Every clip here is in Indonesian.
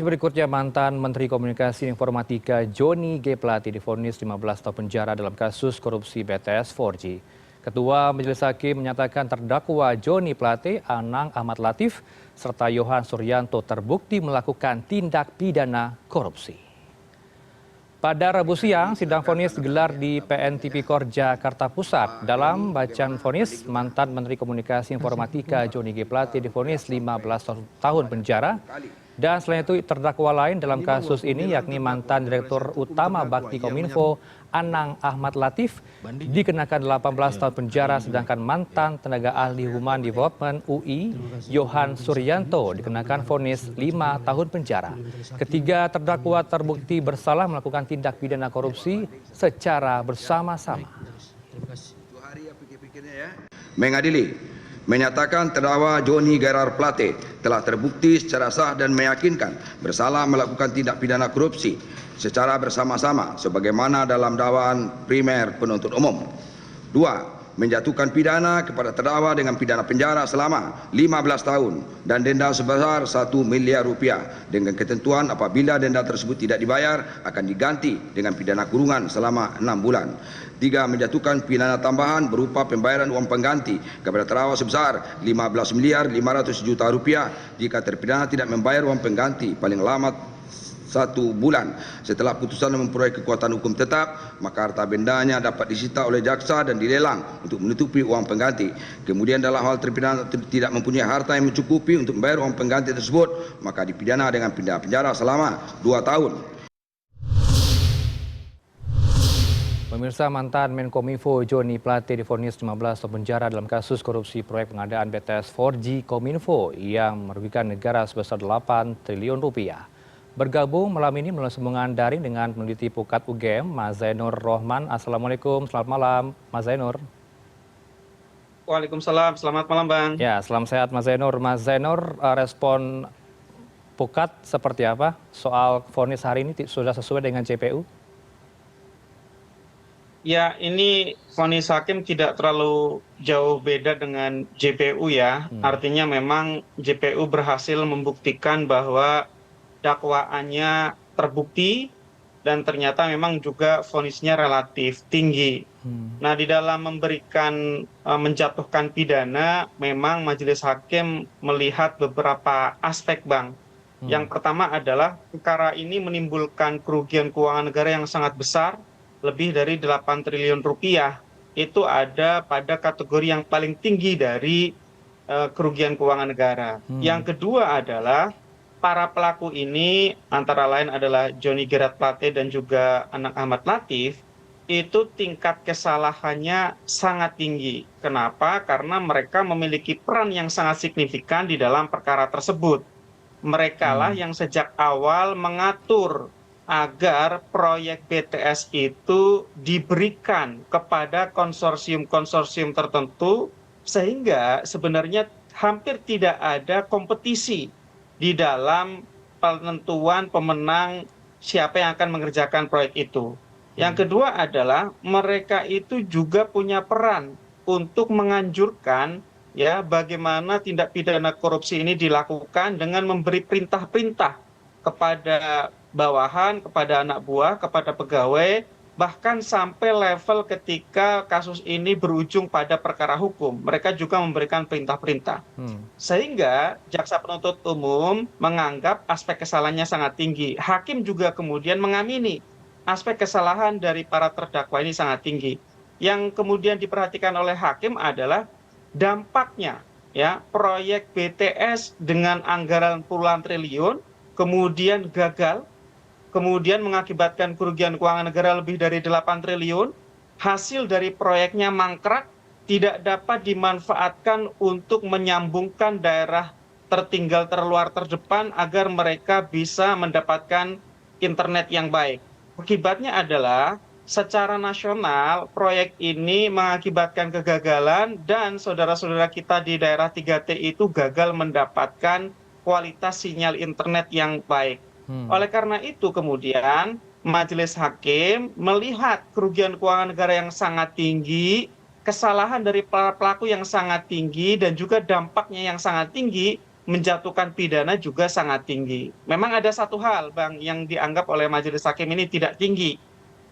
Berikutnya, mantan Menteri Komunikasi dan Informatika Johnny G. Plate divonis 15 tahun penjara dalam kasus korupsi BTS 4G. Ketua Majelis Hakim menyatakan terdakwa Johnny Plate, Anang Ahmad Latif, serta Yohan Suryanto terbukti melakukan tindak pidana korupsi. Pada Rabu siang, sidang vonis digelar di PN Tipikor Jakarta Pusat. Dalam bacaan vonis, mantan Menteri Komunikasi Informatika Johnny G. Plate divonis 15 tahun penjara. Dan selain itu terdakwa lain dalam kasus ini yakni mantan Direktur Utama Bakti Kominfo Anang Ahmad Latif dikenakan 18 tahun penjara, sedangkan mantan tenaga ahli Human Development UI Yohan Suryanto dikenakan vonis 5 tahun penjara. Ketiga terdakwa terbukti bersalah melakukan tindak pidana korupsi secara bersama-sama. Mengadili, menyatakan terdakwa Johnny Gerard Plate telah terbukti secara sah dan meyakinkan bersalah melakukan tindak pidana korupsi secara bersama-sama sebagaimana dalam dakwaan primer penuntut umum. 2. Menjatuhkan pidana kepada terdakwa dengan pidana penjara selama 15 tahun dan denda sebesar 1 miliar rupiah dengan ketentuan apabila denda tersebut tidak dibayar akan diganti dengan pidana kurungan selama 6 bulan. 3. Menjatuhkan pidana tambahan berupa pembayaran uang pengganti kepada terdakwa sebesar 15 miliar 500 juta rupiah jika terpidana tidak membayar uang pengganti paling lama 1 bulan setelah putusan memperoleh kekuatan hukum tetap, maka harta bendanya dapat disita oleh jaksa dan dilelang untuk menutupi uang pengganti. Kemudian dalam hal terpidana tidak mempunyai harta yang mencukupi untuk membayar uang pengganti tersebut, maka dipidana dengan pidana penjara selama 2 tahun. Pemirsa, mantan Menkominfo Johnny Plate divonis 15 tahun penjara dalam kasus korupsi proyek pengadaan BTS 4G Kominfo yang merugikan negara sebesar 8 triliun rupiah. Bergabung malam ini melalui sambungan daring dengan peneliti Pukat UGM, Mas Zainur Rohman. Assalamualaikum, selamat malam, Mas Zainur. Waalaikumsalam, selamat malam Bang. Ya, selamat sehat Mas Zainur. Mas Zainur, respon Pukat seperti apa soal vonis hari ini sudah sesuai dengan JPU? Ya, ini vonis hakim tidak terlalu jauh beda dengan JPU ya. Artinya memang JPU berhasil membuktikan bahwa dakwaannya terbukti dan ternyata memang juga vonisnya relatif tinggi. Nah, di dalam menjatuhkan pidana, memang majelis hakim melihat beberapa aspek, Bang. Yang pertama adalah perkara ini menimbulkan kerugian keuangan negara yang sangat besar, lebih dari 8 triliun rupiah. Itu ada pada kategori yang paling tinggi dari kerugian keuangan negara. Yang kedua adalah para pelaku ini antara lain adalah Johnny Gerard Plate dan juga Anang Ahmad Latif, itu tingkat kesalahannya sangat tinggi. Kenapa? Karena mereka memiliki peran yang sangat signifikan di dalam perkara tersebut. Mereka lah yang sejak awal mengatur agar proyek BTS itu diberikan kepada konsorsium-konsorsium tertentu, sehingga sebenarnya hampir tidak ada kompetisi di dalam penentuan pemenang siapa yang akan mengerjakan proyek itu. Yang kedua adalah mereka itu juga punya peran untuk menganjurkan ya bagaimana tindak pidana korupsi ini dilakukan dengan memberi perintah-perintah kepada bawahan, kepada anak buah, kepada pegawai, bahkan sampai level ketika kasus ini berujung pada perkara hukum. Mereka juga memberikan perintah-perintah. Sehingga jaksa penuntut umum menganggap aspek kesalahannya sangat tinggi. Hakim juga kemudian mengamini aspek kesalahan dari para terdakwa ini sangat tinggi. Yang kemudian diperhatikan oleh hakim adalah dampaknya, ya, proyek BTS dengan anggaran puluhan triliun, kemudian gagal, kemudian mengakibatkan kerugian keuangan negara lebih dari 8 triliun, hasil dari proyeknya mangkrak, tidak dapat dimanfaatkan untuk menyambungkan daerah tertinggal, terluar, terdepan agar mereka bisa mendapatkan internet yang baik. Akibatnya adalah secara nasional proyek ini mengakibatkan kegagalan dan saudara-saudara kita di daerah 3T itu gagal mendapatkan kualitas sinyal internet yang baik. Oleh karena itu kemudian majelis hakim melihat kerugian keuangan negara yang sangat tinggi, kesalahan dari para pelaku yang sangat tinggi dan juga dampaknya yang sangat tinggi, menjatuhkan pidana juga sangat tinggi. Memang ada satu hal, Bang, yang dianggap oleh majelis hakim ini tidak tinggi,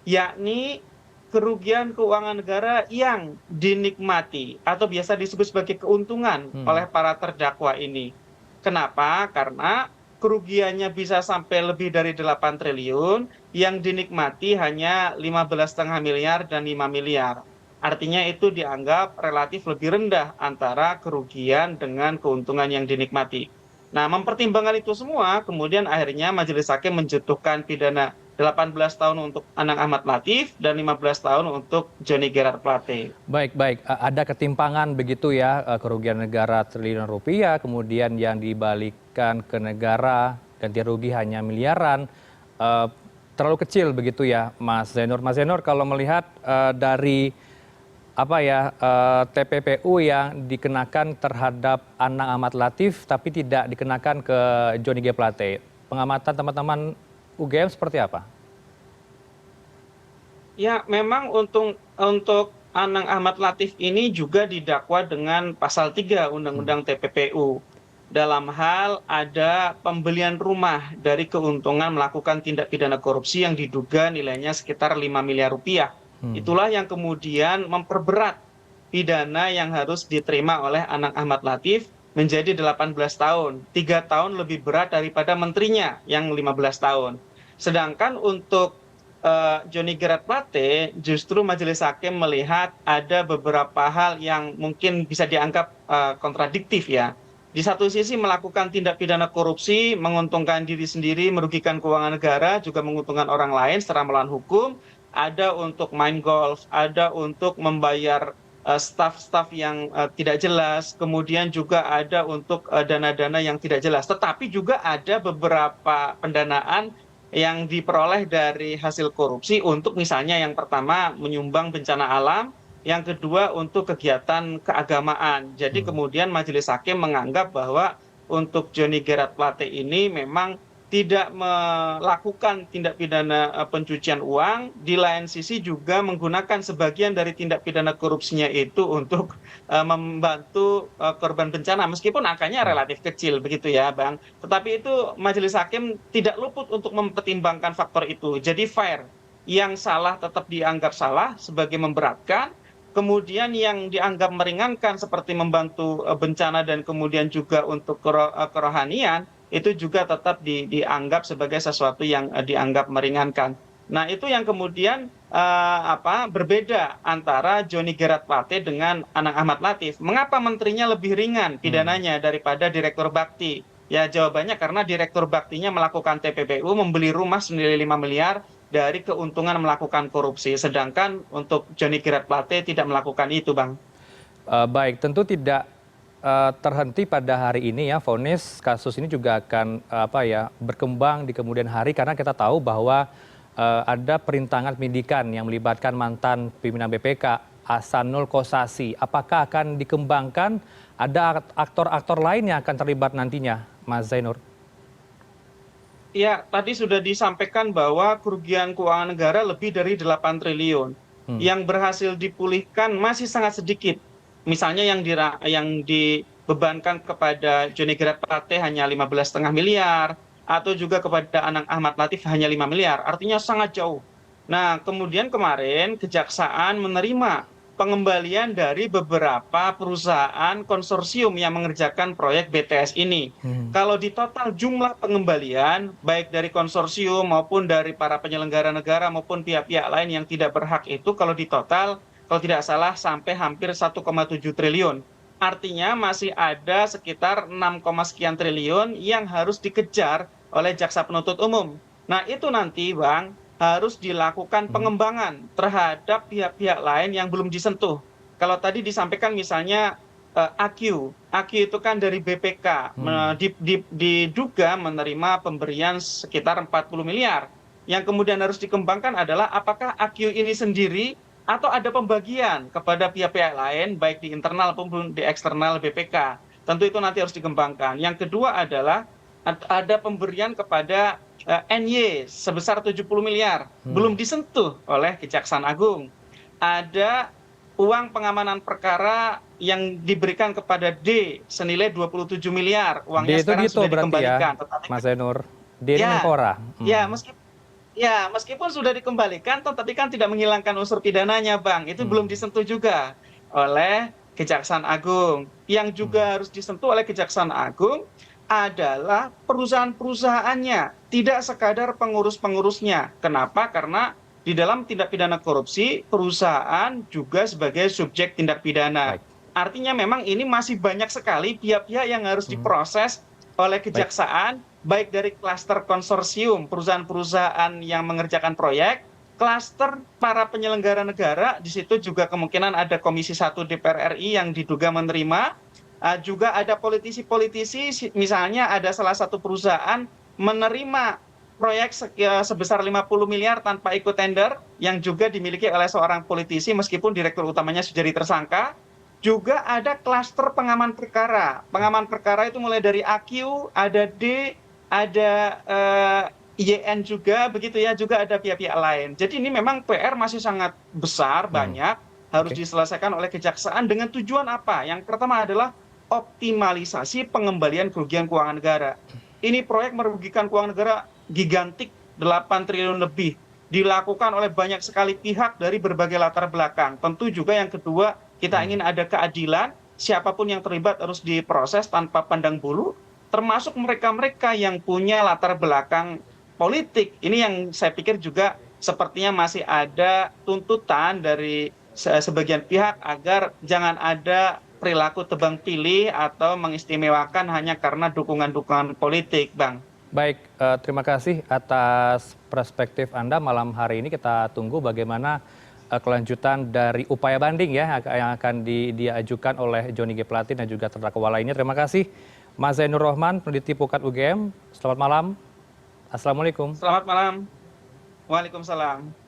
yakni kerugian keuangan negara yang dinikmati atau biasa disebut sebagai keuntungan oleh para terdakwa ini. Kenapa? Karena kerugiannya bisa sampai lebih dari 8 triliun, yang dinikmati hanya 15,5 miliar dan 5 miliar. Artinya itu dianggap relatif lebih rendah antara kerugian dengan keuntungan yang dinikmati. Nah, mempertimbangkan itu semua, kemudian akhirnya majelis hakim menjatuhkan pidana 18 tahun untuk Anang Ahmad Latif dan 15 tahun untuk Johnny Gerard Plate. Baik, baik. Ada ketimpangan begitu ya, kerugian negara triliunan rupiah, kemudian yang dibalikkan ke negara ganti rugi hanya miliaran. Terlalu kecil begitu ya, Mas Zainur. Mas Zainur, kalau melihat dari TPPU yang dikenakan terhadap Anang Ahmad Latif tapi tidak dikenakan ke Johnny G. Plate, pengamatan teman-teman UGM seperti apa? Ya, memang untuk Anang Ahmad Latif ini juga didakwa dengan pasal 3 Undang-Undang TPPU. Dalam hal ada pembelian rumah dari keuntungan melakukan tindak pidana korupsi yang diduga nilainya sekitar 5 miliar rupiah. Itulah yang kemudian memperberat pidana yang harus diterima oleh Anang Ahmad Latif menjadi 18 tahun. 3 tahun lebih berat daripada menterinya yang 15 tahun. Sedangkan untuk Johnny Gerard Plate, justru majelis hakim melihat ada beberapa hal yang mungkin bisa dianggap kontradiktif ya. Di satu sisi melakukan tindak pidana korupsi, menguntungkan diri sendiri, merugikan keuangan negara, juga menguntungkan orang lain secara melawan hukum. Ada untuk main golf, ada untuk membayar staf-staf yang tidak jelas, kemudian juga ada untuk dana-dana yang tidak jelas. Tetapi juga ada beberapa pendanaan yang diperoleh dari hasil korupsi untuk misalnya yang pertama menyumbang bencana alam, yang kedua untuk kegiatan keagamaan. Jadi kemudian majelis hakim menganggap bahwa untuk Johnny Gerard Plate ini memang tidak melakukan tindak pidana pencucian uang, di lain sisi juga menggunakan sebagian dari tindak pidana korupsinya itu untuk membantu korban bencana, meskipun angkanya relatif kecil begitu ya, Bang. Tetapi itu majelis hakim tidak luput untuk mempertimbangkan faktor itu. Jadi fair, yang salah tetap dianggap salah sebagai memberatkan, kemudian yang dianggap meringankan seperti membantu bencana dan kemudian juga untuk kerohanian, itu juga tetap dianggap sebagai sesuatu yang dianggap meringankan. Nah, itu yang kemudian berbeda antara Johnny Gerard Plate dengan Anang Ahmad Latif. Mengapa menterinya lebih ringan pidananya daripada Direktur Bakti? Ya, jawabannya karena Direktur Baktinya melakukan TPPU, membeli rumah senilai 5 miliar dari keuntungan melakukan korupsi. Sedangkan untuk Johnny Gerard Plate tidak melakukan itu, Bang. Baik, tentu tidak terhenti pada hari ini ya, vonis kasus ini juga akan berkembang di kemudian hari karena kita tahu bahwa ada perintangan penyidikan yang melibatkan mantan pimpinan BPK Ahsanul Kossasi. Apakah akan dikembangkan? Ada aktor-aktor lain yang akan terlibat nantinya, Mas Zainur? Ya, tadi sudah disampaikan bahwa kerugian keuangan negara lebih dari 8 triliun. Yang berhasil dipulihkan masih sangat sedikit. Misalnya yang dibebankan kepada Johnny Gerard Plate hanya 15,5 miliar, atau juga kepada Anang Ahmad Latif hanya 5 miliar, artinya sangat jauh. Nah, kemudian kemarin Kejaksaan menerima pengembalian dari beberapa perusahaan konsorsium yang mengerjakan proyek BTS ini. Kalau di total jumlah pengembalian, baik dari konsorsium maupun dari para penyelenggara negara maupun pihak-pihak lain yang tidak berhak itu, kalau di total, kalau tidak salah sampai hampir 1,7 triliun. Artinya masih ada sekitar 6, sekian triliun yang harus dikejar oleh jaksa penuntut umum. Nah, itu nanti, Bang, harus dilakukan pengembangan terhadap pihak-pihak lain yang belum disentuh. Kalau tadi disampaikan misalnya AQ itu kan dari BPK, diduga menerima pemberian sekitar 40 miliar. Yang kemudian harus dikembangkan adalah apakah AQ ini sendiri atau ada pembagian kepada pihak-pihak lain, baik di internal maupun di eksternal BPK. Tentu itu nanti harus dikembangkan. Yang kedua adalah ada pemberian kepada NY sebesar 70 miliar. Belum disentuh oleh Kejaksaan Agung. Ada uang pengamanan perkara yang diberikan kepada D senilai 27 miliar. Uangnya D itu sekarang Dito sudah berarti ya, dikembalikan. Tetapi Mas Zainur. D ini ya, Menpora. ya meskipun sudah dikembalikan, tetapi kan tidak menghilangkan unsur pidananya, Bang. Itu belum disentuh juga oleh Kejaksaan Agung. Yang juga harus disentuh oleh Kejaksaan Agung adalah perusahaan-perusahaannya, tidak sekadar pengurus-pengurusnya. Kenapa? Karena di dalam tindak pidana korupsi, perusahaan juga sebagai subjek tindak pidana. Baik. Artinya memang ini masih banyak sekali pihak-pihak yang harus diproses oleh Kejaksaan, baik dari klaster konsorsium, perusahaan-perusahaan yang mengerjakan proyek, klaster para penyelenggara negara, di situ juga kemungkinan ada Komisi 1 DPR RI yang diduga menerima, juga ada politisi-politisi, misalnya ada salah satu perusahaan menerima proyek sebesar 50 miliar tanpa ikut tender yang juga dimiliki oleh seorang politisi meskipun direktur utamanya sudah jadi tersangka. Juga ada klaster pengaman perkara. Pengaman perkara itu mulai dari AQ, ada D, ada IYN juga, begitu ya, juga ada pihak-pihak lain. Jadi ini memang PR masih sangat besar, banyak, harus diselesaikan oleh Kejaksaan dengan tujuan apa? Yang pertama adalah optimalisasi pengembalian kerugian keuangan negara. Ini proyek merugikan keuangan negara gigantik, 8 triliun lebih. Dilakukan oleh banyak sekali pihak dari berbagai latar belakang. Tentu juga yang kedua, kita ingin ada keadilan, siapapun yang terlibat harus diproses tanpa pandang bulu, termasuk mereka-mereka yang punya latar belakang politik. Ini yang saya pikir juga sepertinya masih ada tuntutan dari sebagian pihak agar jangan ada perilaku tebang pilih atau mengistimewakan hanya karena dukungan-dukungan politik, Bang. Baik, terima kasih atas perspektif Anda malam hari ini. Kita tunggu bagaimana kelanjutan dari upaya banding ya yang akan diajukan oleh Johnny G. Plate dan juga terdakwa lainnya. Terima kasih Mas Zainur Rohman, peneliti Pukat UGM. Selamat malam. Assalamualaikum. Selamat malam. Waalaikumsalam.